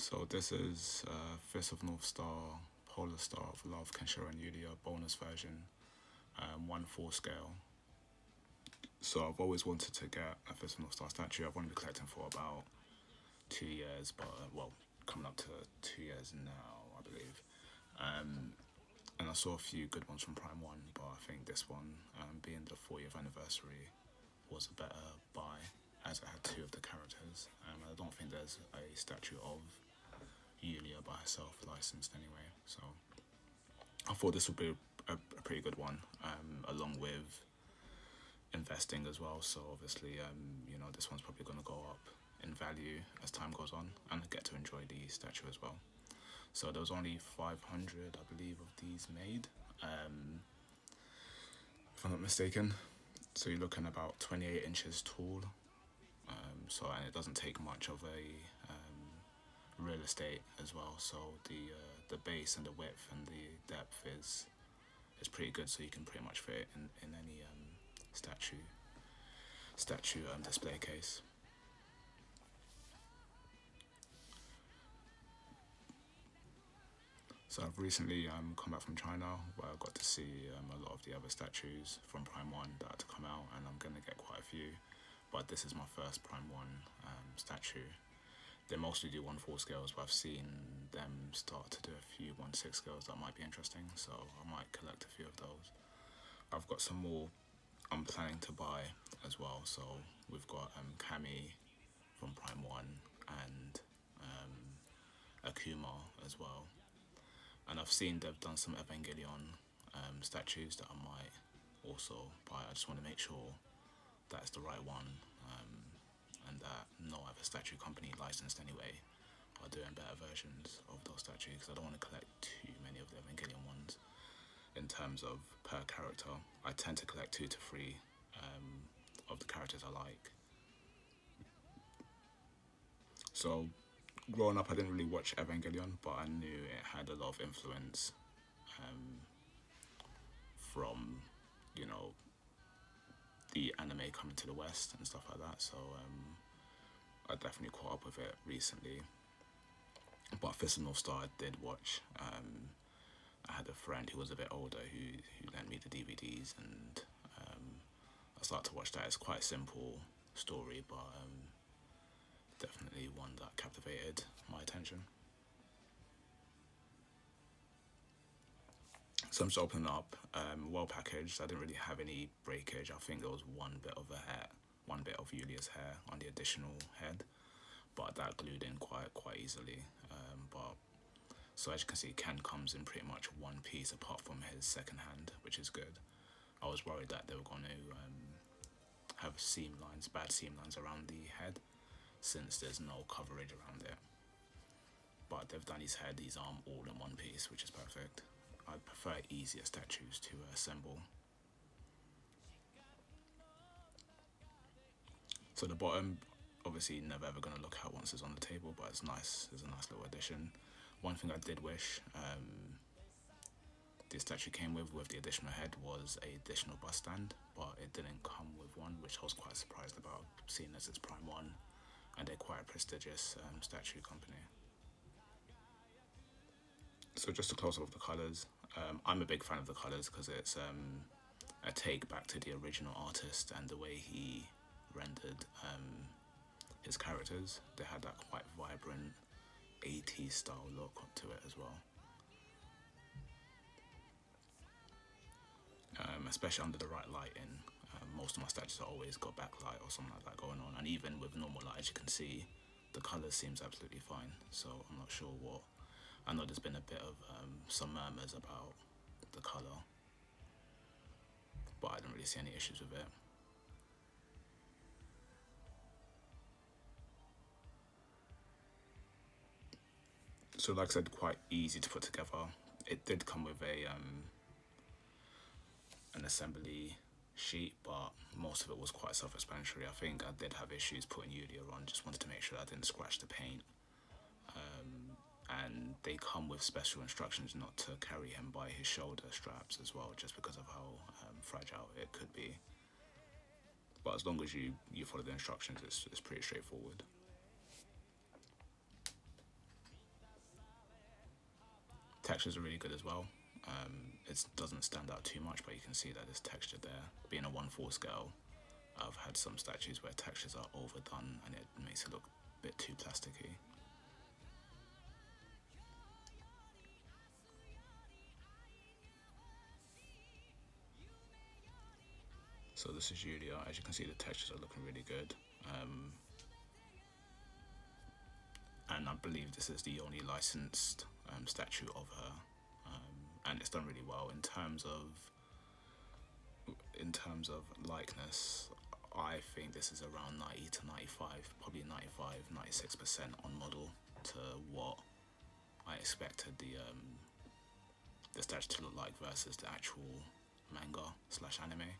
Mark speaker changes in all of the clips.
Speaker 1: So this is Fist of North Star, Polar Star of Love, Kenshiro Yuria bonus version, 1/4 scale. So I've always wanted to get a Fist of North Star statue. I've only been collecting for about 2 years, but well, coming up to 2 years now, I believe. Um, and I saw a few good ones from Prime One, but I think this one, being the 40th anniversary, was a better buy as it had two of the characters. I don't think there's a statue of Yulia by herself licensed anyway, so I thought this would be a pretty good one, along with investing as well. So obviously, this one's probably going to go up in value as time goes on, and I get to enjoy the statue as well. So there was only 500, I believe, of these made, if I'm not mistaken. So you're looking about 28 inches tall. And it doesn't take much of a real estate as well. So the base and the width and the depth is pretty good. So you can pretty much fit it in any statue display case. So I've recently come back from China, where I got to see a lot of the other statues from Prime One that had to come out, and I'm gonna get quite a few. But this is my first Prime One statue. They mostly do 1/4 scales, but I've seen them start to do a few 1/6 scales that might be interesting, so I might collect a few of those. I've got some more I'm planning to buy as well. So we've got Kami from Prime One and Akuma as well. And I've seen they've done some Evangelion statues that I might also buy. I just want to make sure that's the right one, and that no other statue company licensed anyway are doing better versions of those statues, because I don't want to collect too many of the Evangelion ones in terms of per character. I tend to collect 2 to 3 of the characters I like. So growing up, I didn't really watch Evangelion, but I knew it had a lot of influence from, the anime coming to the West and stuff like that. So I definitely caught up with it recently. But Fist of North Star I did watch. I had a friend who was a bit older who lent me the DVDs, and I started to watch that. It's quite a simple story, but definitely one that captivated my attention. So I'm just opening up, well packaged. I didn't really have any breakage. I think there was one bit of Yulia's hair on the additional head, but that glued in quite easily. But so as you can see, Ken comes in pretty much one piece apart from his second hand, which is good. I was worried that they were going to have bad seam lines around the head, since there's no coverage around it. But they've done his head, his arm all in one piece, which is perfect. I prefer easier statues to assemble. So the bottom, obviously never ever going to look out once it's on the table, but it's nice. It's a nice little addition. One thing I did wish the statue came with the additional head was a additional bust stand, but it didn't come with one, which I was quite surprised about, seeing as it's Prime One and they're quite a prestigious statue company. So just to close off the colours, I'm a big fan of the colours because it's a take back to the original artist and the way he rendered his characters. They had that quite vibrant 80s style look to it as well. Especially under the right lighting. Most of my statues have always got backlight or something like that going on, and even with normal light, as you can see, the colour seems absolutely fine. So I'm not sure what. I know there's been a bit of some murmurs about the colour, but I didn't really see any issues with it. So like I said, quite easy to put together. It did come with an assembly sheet, but most of it was quite self-explanatory. I think I did have issues putting Yulia on, just wanted to make sure I didn't scratch the paint. And they come with special instructions not to carry him by his shoulder straps as well, just because of how fragile it could be. But as long as you follow the instructions, it's pretty straightforward. Textures are really good as well. It doesn't stand out too much, but you can see that there's texture there. Being a 1/4 scale, I've had some statues where textures are overdone and it makes it look a bit too plasticky. So this is Yuria. As you can see, the textures are looking really good. And I believe this is the only licensed statue of her. And it's done really well in terms of likeness. I think this is around 90 to 95, probably 95, 96% on model to what I expected the statue to look like versus the actual manga / anime.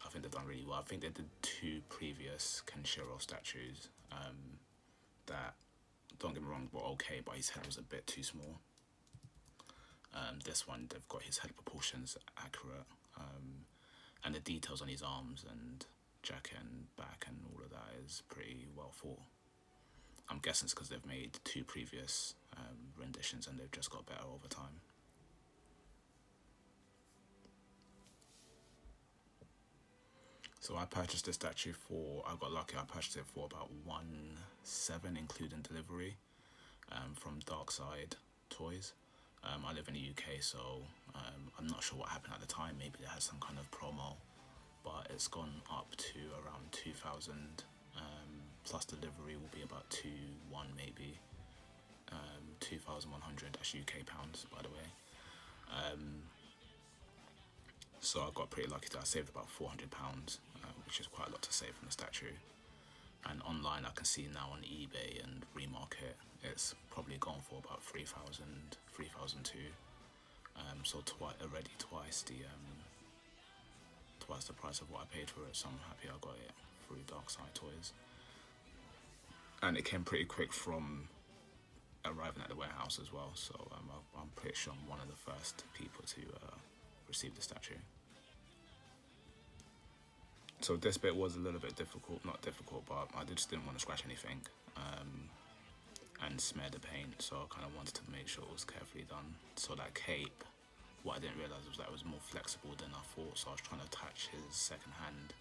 Speaker 1: I think they've done really well. I think they did 2 previous Kenshiro statues that, don't get me wrong, were okay, but his head was a bit too small. This one, they've got his head proportions accurate, and the details on his arms and jacket and back and all of that is pretty well thought. I'm guessing it's because they've made 2 previous renditions and they've just got better over time. So I purchased this statue I got lucky, I purchased it for about 1.7 including delivery from Dark Side Toys. I live in the UK, so I'm not sure what happened at the time. Maybe they had some kind of promo, but it's gone up to around 2,000 plus delivery will be about 2.1 maybe. 2,100, that's UK pounds, by the way. So I got pretty lucky that I saved about £400, which is quite a lot to save from the statue. And online I can see now on eBay and Remarket it's probably gone for about 3,000, 3,002. So already twice the price of what I paid for it. So I'm happy I got it through Dark Side Toys. And it came pretty quick from arriving at the warehouse as well. So I'm pretty sure I'm one of the first people to receive the statue. So this bit was a little bit difficult, not difficult, but I just didn't want to scratch anything and smear the paint, so I kind of wanted to make sure it was carefully done. So that cape, what I didn't realise was that it was more flexible than I thought, so I was trying to attach his second hand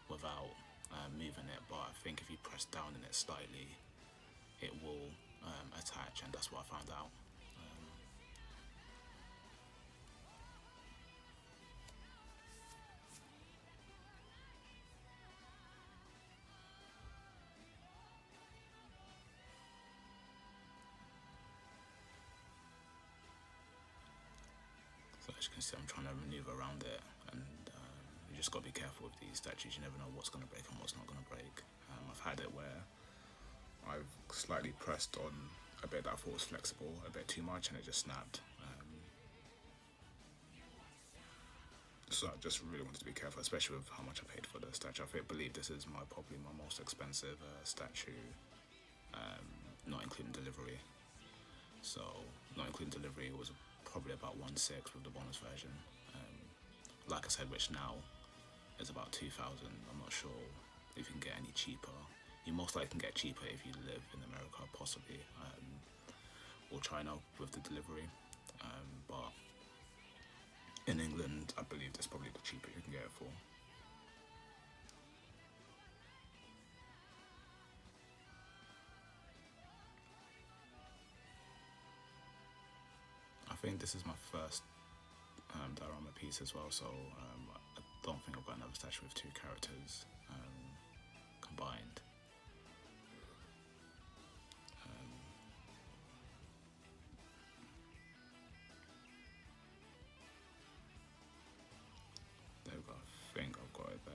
Speaker 1: without moving it, but I think if you press down in it slightly, it will attach, and that's what I found out. So as you can see, I'm trying to maneuver around it, and you just got to be careful with these statues. You never know what's going to break and what's not going to break. I've had it where I've slightly pressed on a bit that I thought was flexible, a bit too much, and it just snapped. So I just really wanted to be careful, especially with how much I paid for the statue. I believe this is probably my most expensive statue, not including delivery. So not including delivery, it was probably about 1.6 with the bonus version. Like I said, which now is about 2,000. I'm not sure if you can get any cheaper. You most likely can get cheaper if you live in America, possibly, or China with the delivery. But in England, I believe that's probably the cheapest you can get it for. I think this is my first diorama piece as well, so I don't think I've got another statue with 2 characters combined. There we go, I think I've got it there.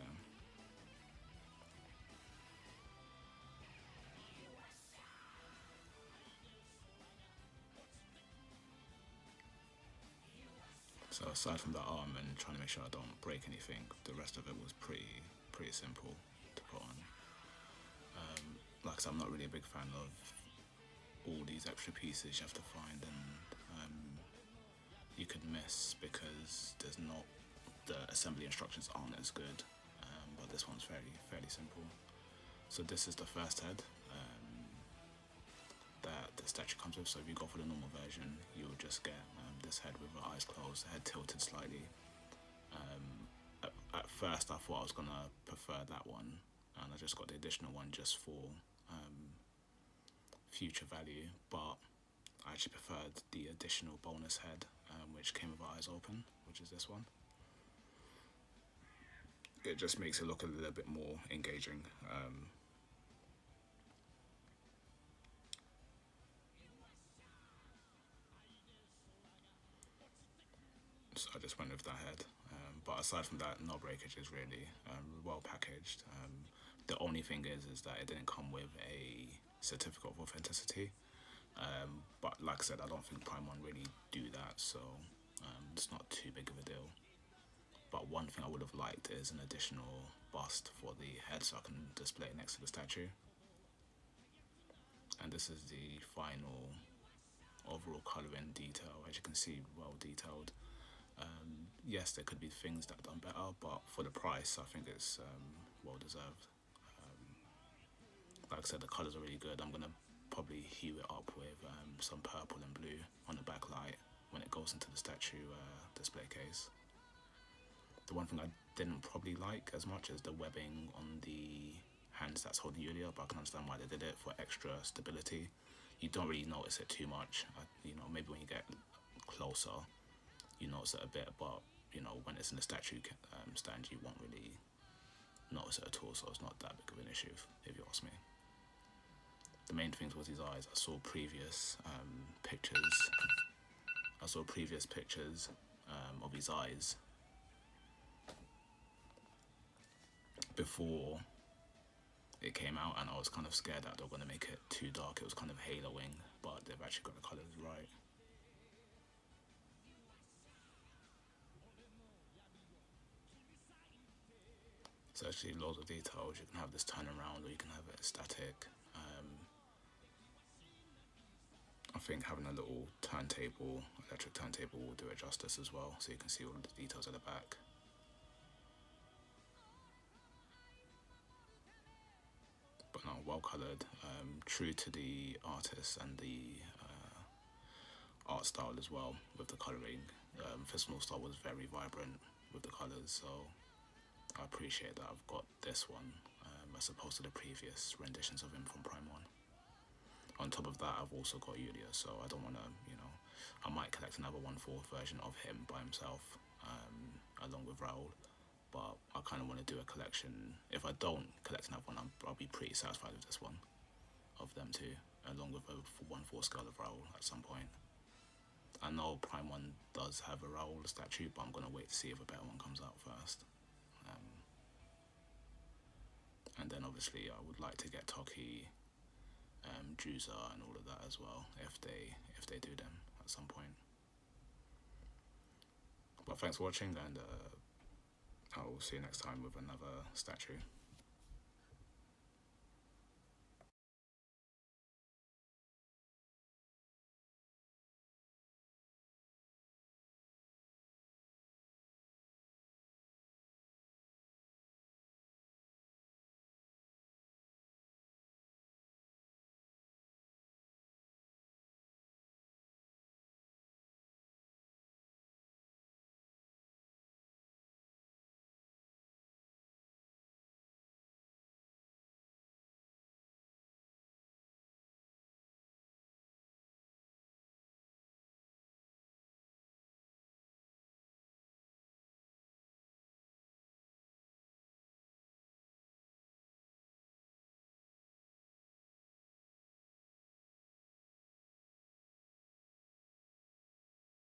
Speaker 1: So aside from the arm and trying to make sure I don't break anything, the rest of it was pretty simple to put on. Like I said, I'm not really a big fan of all these extra pieces you have to find and you could miss because the assembly instructions aren't as good, but this one's fairly simple. So this is the first head that this statue comes with. So if you go for the normal version, you'll just get this head with the eyes closed, the head tilted slightly. At first, I thought I was gonna prefer that one, and I just got the additional one just for future value. But I actually preferred the additional bonus head, which came with eyes open, which is this one. It just makes it look a little bit more engaging. So I just went with that head. But aside from that, no breakage is really well packaged. The only thing is that it didn't come with a certificate of authenticity. But like I said, I don't think Prime 1 really do that, so it's not too big of a deal. But one thing I would have liked is an additional bust for the head so I can display it next to the statue. And this is the final overall colouring detail. As you can see, well detailed. Yes, there could be things that are done better, but for the price, I think it's well deserved. Like I said, the colours are really good. I'm gonna probably hue it up with some purple and blue on the backlight when it goes into the statue display case. The one thing I didn't probably like as much is the webbing on the hands that's holding Yulia, but I can understand why they did it for extra stability. You don't really notice it too much. Maybe when you get closer, you notice it a bit, but when it's in the statue stand, you won't really notice it at all, so it's not that big of an issue, if you ask me. The main thing was his eyes. I saw previous pictures. Of his eyes before it came out, and I was kind of scared that they were going to make it too dark. It was kind of haloing, but they've actually got the colours right. So actually loads of details. You can have this turn around, or you can have it static. I think having a little turntable, electric turntable, will do it justice as well, so you can see all the details at the back. But no, well coloured, true to the artist and the art style as well with the colouring. Fist of Star was very vibrant with the colours, so I appreciate that I've got this one as opposed to the previous renditions of him from Prime 1. On top of that, I've also got Yuria, so I don't want to, I might collect another 1/4 version of him by himself, along with Raoul, but I kind of want to do a collection. If I don't collect another one, I'll be pretty satisfied with this one, of them two, along with a 1/4 scale of Raoul at some point. I know Prime 1 does have a Raoul statue, but I'm going to wait to see if a better one comes out first. And then obviously I would like to get Toki, Juza and all of that as well, if they do them at some point. But thanks for watching, and I will see you next time with another statue.